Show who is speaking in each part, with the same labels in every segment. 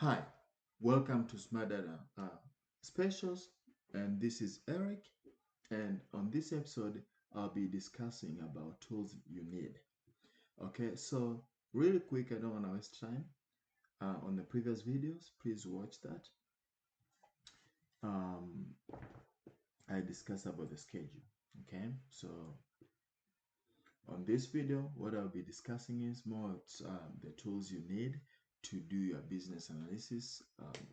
Speaker 1: Hi, welcome to Smart Data Specials, and this is Eric. And on this episode, I'll be discussing about tools you need. Okay, so really quick, I don't want to waste time. On the previous videos, please watch that. Um, I discussed about the schedule. Okay, so on this video, what I'll be discussing is more the tools you need to do your business analysis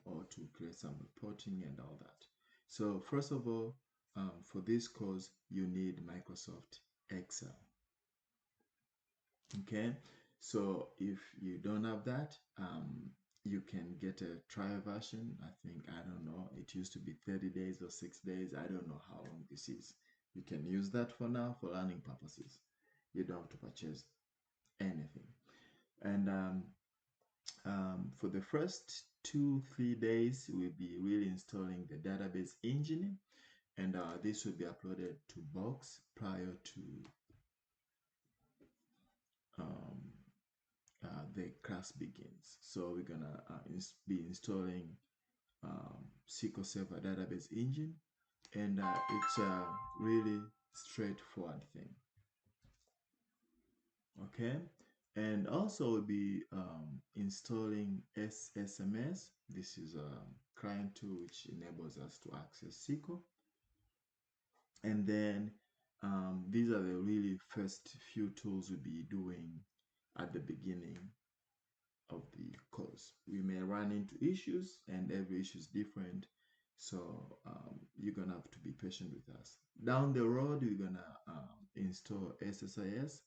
Speaker 1: or to create some reporting and all that. So first of all, for this course, you need Microsoft Excel. Okay, so if you don't have that, you can get a trial version. I think, I don't know, it used to be 30 days or 6 days. I don't know how long this is. You can use that for now for learning purposes. You don't have to purchase anything. And for the first 2-3 days, we'll be really installing the database engine, and this will be uploaded to Box prior to um, the class begins. So we're gonna be installing SQL Server database engine, and it's a really straightforward thing. Okay, and also we'll be installing SSMS. This is a client tool which enables us to access SQL. And then these are the really first few tools we'll be doing at the beginning of the course. We may run into issues, and every issue is different. So you're gonna have to be patient with us. Down the road, we're gonna install SSIS,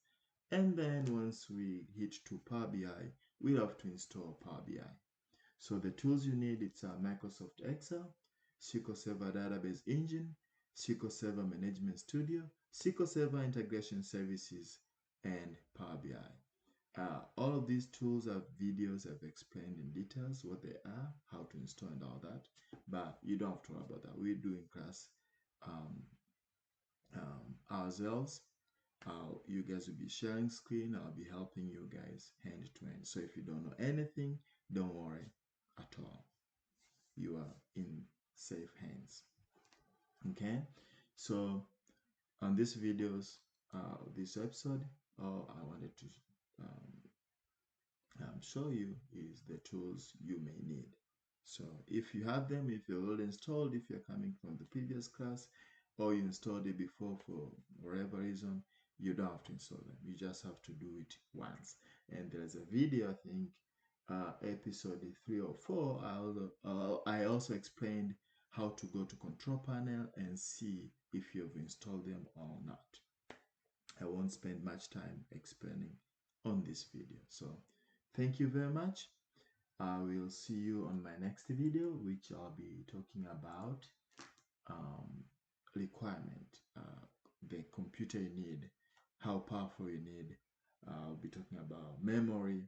Speaker 1: and then once we hit to Power BI, we'll have to install Power BI. So the tools you need, it's Microsoft Excel, SQL Server Database Engine, SQL Server Management Studio, SQL Server Integration Services, and Power BI. All of these tools have videos I've explained in details what they are, how to install and all that, but you don't have to worry about that. We're doing class um, ourselves. You guys will be sharing screen. I'll be helping you guys hand to hand. So if you don't know anything, don't worry at all. You are in safe hands. Okay, so on this videos, this episode, all I wanted to show you is the tools you may need. So if you have them, if you're already installed, if you're coming from the previous class, or you installed it before for whatever reason, you don't have to install them. You just have to do it once. And there's a video, I think, episode 3 or 4, I also explained how to go to control panel and see if you've installed them or not. I won't spend much time explaining on this video. So thank you very much. I will see you on my next video, which I'll be talking about requirement, the computer you need, how powerful you need. I'll be talking about memory,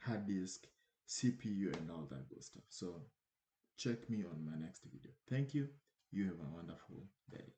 Speaker 1: hard disk, CPU, and all that good stuff. So check me on my next video. Thank you. You have a wonderful day.